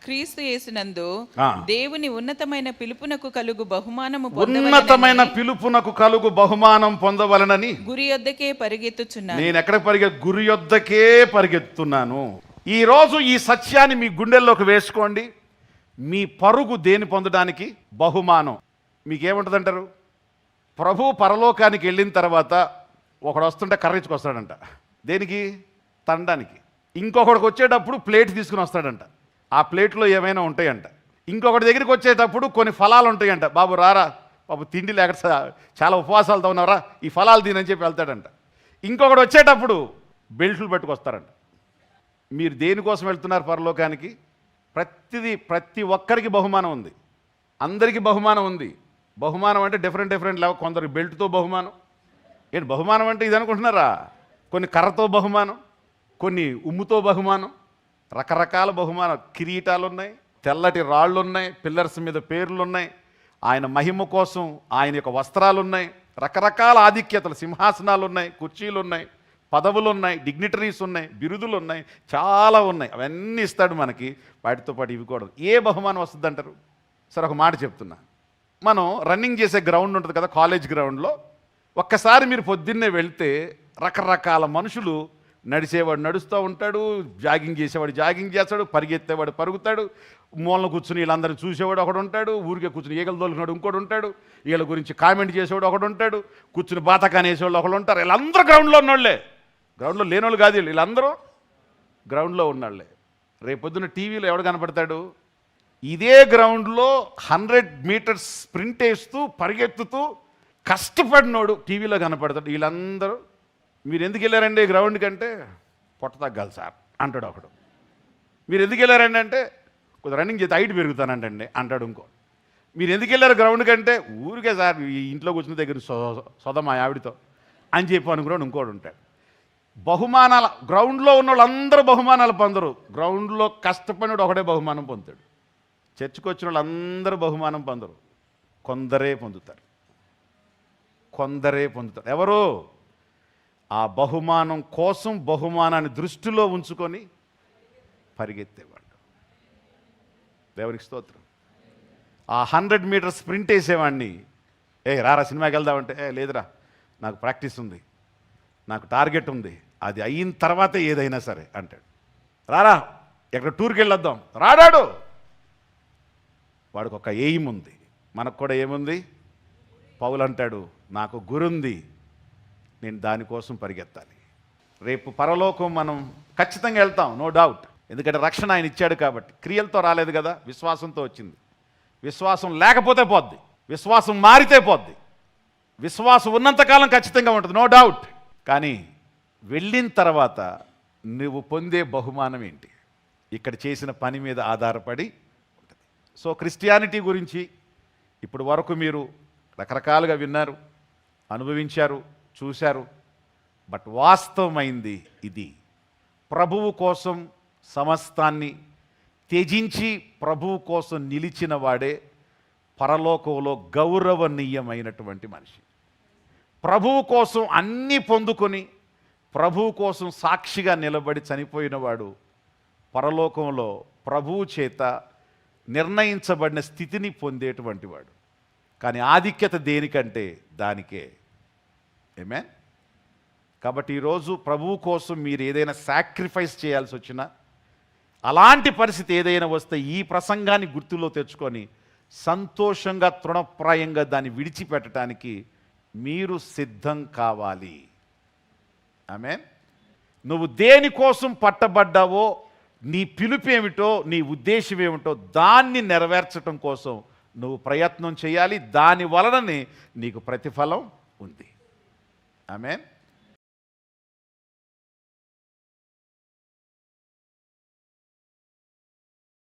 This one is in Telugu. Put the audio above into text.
క్రీస్తు యేసునందు ఆ. దేవుని ఉన్నతమైన పిలుపునకు కలుగు బహుమానము ఉన్నతమైన పిలుపునకు కలుగు బహుమానం పొందవలనని గురి యొద్దకే పరిగెత్తుచున్నాను. నేను ఎక్కడ గురి యొద్దకే పరిగెత్తున్నాను. ఈ రోజు ఈ సత్యాన్ని మీ గుండెల్లోకి వేసుకోండి. మీ పరుగు దేని పొందడానికి? బహుమానం. మీకేముంటుంది అంటారు? ప్రభు పరలోకానికి వెళ్ళిన తర్వాత ఒకడు వస్తుంటే కర్రించుకొస్తాడంట. దేనికి? తండానికి. ఇంకొకడికి వచ్చేటప్పుడు ప్లేట్ తీసుకుని వస్తాడంట. ఆ ప్లేట్లో ఏమైనా ఉంటాయంట. ఇంకొకటి దగ్గరికి వచ్చేటప్పుడు కొన్ని ఫలాలు ఉంటాయంట. బాబు రారా, బాబు తిండి లేక చాలా ఉపవాసాలతో ఉన్నారా, ఈ ఫలాలు తినని చెప్పి వెళ్తాడంట. ఇంకొకటి వచ్చేటప్పుడు బెల్ట్లు పట్టుకొస్తారంట. మీరు దేనికోసం వెళ్తున్నారు పరలోకానికి? ప్రతి ఒక్కరికి బహుమానం ఉంది. అందరికీ బహుమానం ఉంది. బహుమానం అంటే డిఫరెంట్ లెవెల్. కొందరికి బెల్ట్తో బహుమానం. ఏంటి బహుమానం అంటే ఇది అనుకుంటున్నారా? కొన్ని కర్రతో బహుమానం, కొన్ని ఉమ్ముతో బహుమానం, రకరకాల బహుమానం. కిరీటాలు ఉన్నాయి, తెల్లటి రాళ్ళు ఉన్నాయి, పిల్లర్స్ మీద పేర్లు ఉన్నాయి, ఆయన మహిమ కోసం ఆయన యొక్క వస్త్రాలు ఉన్నాయి, రకరకాల ఆధిక్యతలు, సింహాసనాలు ఉన్నాయి, కుర్చీలు ఉన్నాయి, పదవులు ఉన్నాయి, డిగ్నిటరీస్ ఉన్నాయి, బిరుదులు ఉన్నాయి, చాలా ఉన్నాయి. అవన్నీ ఇస్తాడు మనకి. వాటితో పాటు ఇవి కూడా. ఏ బహుమానం వస్తుంది అంటారు? సరే ఒక మాట చెప్తున్నా. మనం రన్నింగ్ చేసే గ్రౌండ్ ఉంటుంది కదా, కాలేజ్ గ్రౌండ్లో. ఒక్కసారి మీరు పొద్దున్నే వెళ్తే రకరకాల మనుషులు, నడిచేవాడు నడుస్తూ ఉంటాడు, జాగింగ్ చేసేవాడు జాగింగ్ చేస్తాడు, పరిగెత్తేవాడు పరుగుతాడు, మూలన కూర్చుని వీళ్ళందరినీ చూసేవాడు ఒకడు ఉంటాడు, ఊరికే కూర్చుని ఈగలు దొలికినాడు ఇంకోటి ఉంటాడు, వీళ్ళ గురించి కామెంట్ చేసేవాడు ఒకడు ఉంటాడు, కూర్చుని బాతకాని వేసేవాళ్ళు ఒకళ్ళు ఉంటారు. వీళ్ళందరూ గ్రౌండ్లో ఉన్నోళ్ళే. గ్రౌండ్లో లేనోళ్ళు కాదు వీళ్ళందరూ గ్రౌండ్లో ఉన్నాళ్లే. రేపొద్దున టీవీలో ఎవడు కనపడతాడు? ఇదే గ్రౌండ్లో 100 మీటర్స్ స్ప్రింట్ వేస్తూ పరిగెత్తుతూ కష్టపడినోడు టీవీలో కనపడతాడు. వీళ్ళందరూ మీరు ఎందుకు వెళ్ళారండి గ్రౌండ్ కంటే? పొట్ట తగ్గాలి సార్ అంటాడు ఒకడు. మీరు ఎందుకు వెళ్ళారండి అంటే కొద్దిగా రన్నింగ్ చేస్తే హైట్ పెరుగుతానంటండి అంటాడు ఇంకో. మీరు ఎందుకు వెళ్ళారు గ్రౌండ్ కంటే? ఊరికే సార్ ఈ ఇంట్లో కూర్చున్న దగ్గర సొద మా ఆవిడితో అని చెప్పి అనుకున్నాడు ఇంకోడు ఉంటాడు. బహుమానాల గ్రౌండ్లో ఉన్న వాళ్ళందరూ బహుమానాలు పొందరు. గ్రౌండ్లో కష్టపడినోడు ఒకడే బహుమానం పొందుతాడు. చర్చికి వచ్చిన వాళ్ళందరూ బహుమానం పొందరు. కొందరే పొందుతారు. ఎవరు? ఆ బహుమానం కోసం బహుమానాన్ని దృష్టిలో ఉంచుకొని పరిగెత్తేవాళ్ళు. దేవునికి స్తోత్రం. ఆ 100 మీటర్స్ స్ప్రింట్ వేసేవాడిని, రారా సినిమాకి వెళ్దామంటే, లేదురా నాకు ప్రాక్టీస్ ఉంది, నాకు టార్గెట్ ఉంది, అది అయిన తర్వాతే ఏదైనా సరే అంటాడు. రారా ఎక్కడ టూర్కి వెళ్ళొద్దాం, రాడాడు. వాడికి ఒక ఎయిమ్ ఉంది. మనకు కూడా ఏముంది? పౌలు అంటాడు, నాకు గురుంది, నేను దానికోసం పరిగెత్తాలి. రేపు పరలోకం మనం ఖచ్చితంగా వెళ్తాం, నో డౌట్. ఎందుకంటే రక్షణ ఆయన ఇచ్చాడు కాబట్టి. క్రియలతో రాలేదు కదా, విశ్వాసంతో వచ్చింది. విశ్వాసం లేకపోతే పోద్ది, విశ్వాసం మారితే పోద్ది. విశ్వాసం ఉన్నంతకాలం ఖచ్చితంగా ఉంటుంది, నో డౌట్. కానీ వెళ్ళిన తర్వాత నువ్వు పొందే బహుమానం ఏంటి? ఇక్కడ చేసిన పని మీద ఆధారపడి ఉంటుంది. సో క్రిస్టియానిటీ గురించి ఇప్పుడు వరకు మీరు రకరకాలుగా విన్నారు, అనుభవించారు, చూశారు. బట్ వాస్తవమైంది ఇది. ప్రభువు కోసం సమస్తాన్ని త్యజించి ప్రభువు కోసం నిలిచిన వాడే పరలోకంలో గౌరవనీయమైనటువంటి మనిషి. ప్రభువు కోసం అన్నీ పొందుకొని ప్రభువు కోసం సాక్షిగా నిలబడి చనిపోయినవాడు పరలోకంలో ప్రభువు చేత నిర్ణయించబడిన స్థితిని పొందేటువంటి వాడు. కానీ ఆధిక్యత దేనికంటే దానికే. ఆమేన్. కాబట్టి ఈరోజు ప్రభువు కోసం మీరు ఏదైనా సాక్రిఫైస్ చేయాల్సి వచ్చినా, అలాంటి పరిస్థితి ఏదైనా వస్తే ఈ ప్రసంగాన్ని గుర్తులో తెచ్చుకొని సంతోషంగా తృణప్రాయంగా దాన్ని విడిచిపెట్టడానికి మీరు సిద్ధం కావాలి. ఆమేన్. నువ్వు దేనికోసం పట్టబడ్డావో, నీ పిలుపేమిటో, నీ ఉద్దేశం ఏమిటో దాన్ని నెరవేర్చడం కోసం నువ్వు ప్రయత్నం చేయాలి. దాని వలననే నీకు ప్రతిఫలం ఉంది. ఆమేన్.